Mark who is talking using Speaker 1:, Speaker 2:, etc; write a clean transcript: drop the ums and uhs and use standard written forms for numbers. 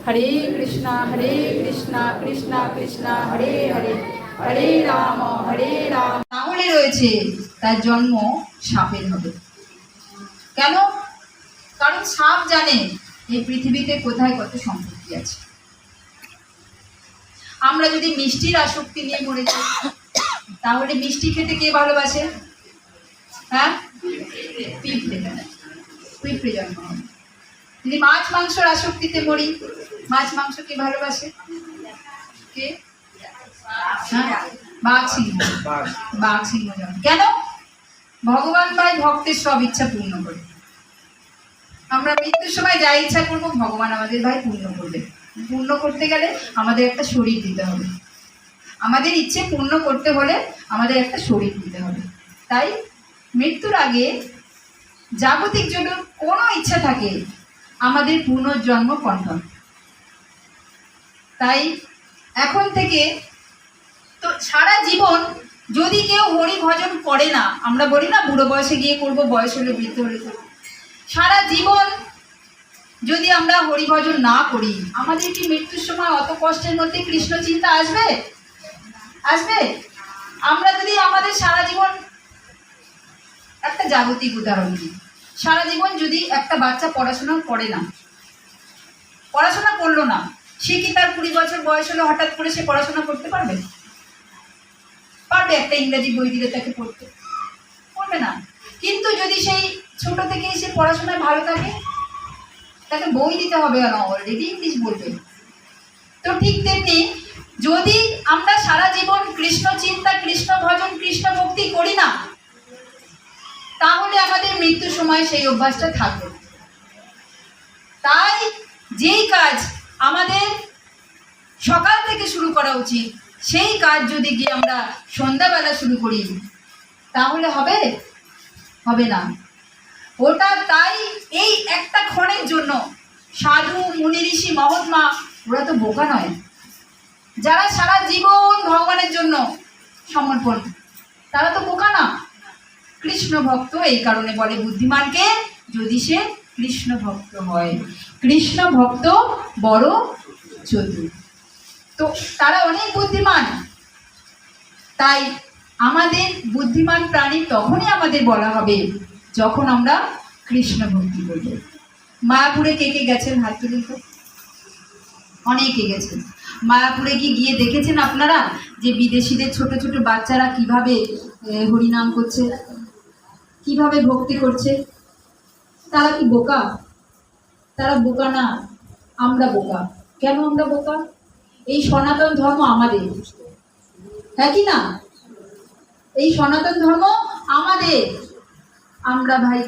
Speaker 1: হরে কৃষ্ণ কৃষ্ণ কৃষ্ণ হরে হরে হরে রাম। তাহলে রয়েছে তার জন্ম সাপের হবে। কেন? কারণ সাপ জানে এই পৃথিবীতে কোথায় কত সম্পত্তি আছে। আমরা যদি মিষ্টির আসক্তি নিয়ে মরে যাই, তাহলে মিষ্টি খেতে কে ভালোবাসে? হ্যাঁ, পিঁপড়ে জন্ম হবে। যদি মাছ মাংসর আসক্তিতে মরি, মাছ মাংস কে ভালোবাসে? কে? হ্যাঁ, বাঘ সিংহ জন্ম। কেন? ভগবান ভাই ভক্তের সব ইচ্ছা পূর্ণ করে। আমরা মৃত্যুর সময় যা ইচ্ছা করবো ভগবান আমাদের ভাই পূর্ণ করবে। পূর্ণ করতে গেলে আমাদের একটা শরীর দিতে হবে। আমাদের ইচ্ছে পূর্ণ করতে হলে আমাদের একটা শরীর দিতে হবে। তাই মৃত্যুর আগে জাগতিক যদি কোনো ইচ্ছা থাকে, আমাদের পুনর্জন্ম কনফার্ম। তাই এখন থেকে তো সারা জীবন যদি কেউ হরি ভজন করে না, আমরা বলি না বুড়ো বয়সে গিয়ে করব, বয়স হলে বৃদ্ধ হলে করবো, সারা জীবন যদি আমরা হরি ভজন না করি, আমাদের কি মৃত্যুর সময় অত কষ্টের মধ্যে কৃষ্ণ চিন্তা আসবে? আসবে? আমরা যদি আমাদের সারা জীবন, একটা জাগতিক উদাহরণ দিই, সারা জীবন যদি একটা বাচ্চা পড়াশোনা করে না, পড়াশোনা করলো না, সে কি তার 20 বছর বয়স হলে হঠাৎ করে সে পড়াশোনা করতে পারবে? পারবে? একটা ইংরেজি বই দিলে তাকে পড়তে পারবে না। কিন্তু যদি সেই ছোট থেকেই সে পড়াশোনায় ভালো থাকে, তাকে বই দিতে হবে না, অলরেডি ইংলিশ বলবে। তো ঠিক তেমনি যদি আমরা সারা জীবন কৃষ্ণ চিন্তা, কৃষ্ণ ভজন, কৃষ্ণ ভক্তি করি না, তাহলে আমাদের মৃত্যুর সময় সেই অভ্যাসটা থাকবে। তাই যেই কাজ আমাদের সকাল থেকে শুরু করা উচিত, সেই কাজ যদি গিয়ে আমরা সন্ধ্যাবেলা শুরু করি, তাহলে হবে? হবে না। ওটা তাই এই একটা ক্ষণের জন্য সাধু মুনি ঋষি মহাত্মা ওরা তো বোকা নয়, যারা সারা জীবন ভগবানের জন্য সমর্পণ, তারা তো বোকা না। কৃষ্ণ ভক্ত এই কারণে বলে বুদ্ধিমানকে, যদি সে কৃষ্ণ ভক্ত হয়। কৃষ্ণ ভক্ত বড় চতুর। তো তারা অনেক বুদ্ধিমান। তাই আমাদের বুদ্ধিমান প্রাণী তখনই আমাদের বলা হবে যখন আমরা কৃষ্ণ ভক্তি করব। মায়াপুরে কে কে গেছেন? হাত তুলুন তো। অনেকে গেছেন। মায়াপুরে কি গিয়ে দেখেছেন আপনারা যে বিদেশিদের ছোট ছোট বাচ্চারা কিভাবে হরিনাম করছে, কিভাবে ভক্তি করছে? তারা কি বোকা? তারা বোকা না, আমরা বোকা। কেন আমরা বোকা? এই সনাতন ধর্ম আমাদের, হ্যাঁ কি না? এই সনাতন ধর্ম আমাদের। আমরা ভাই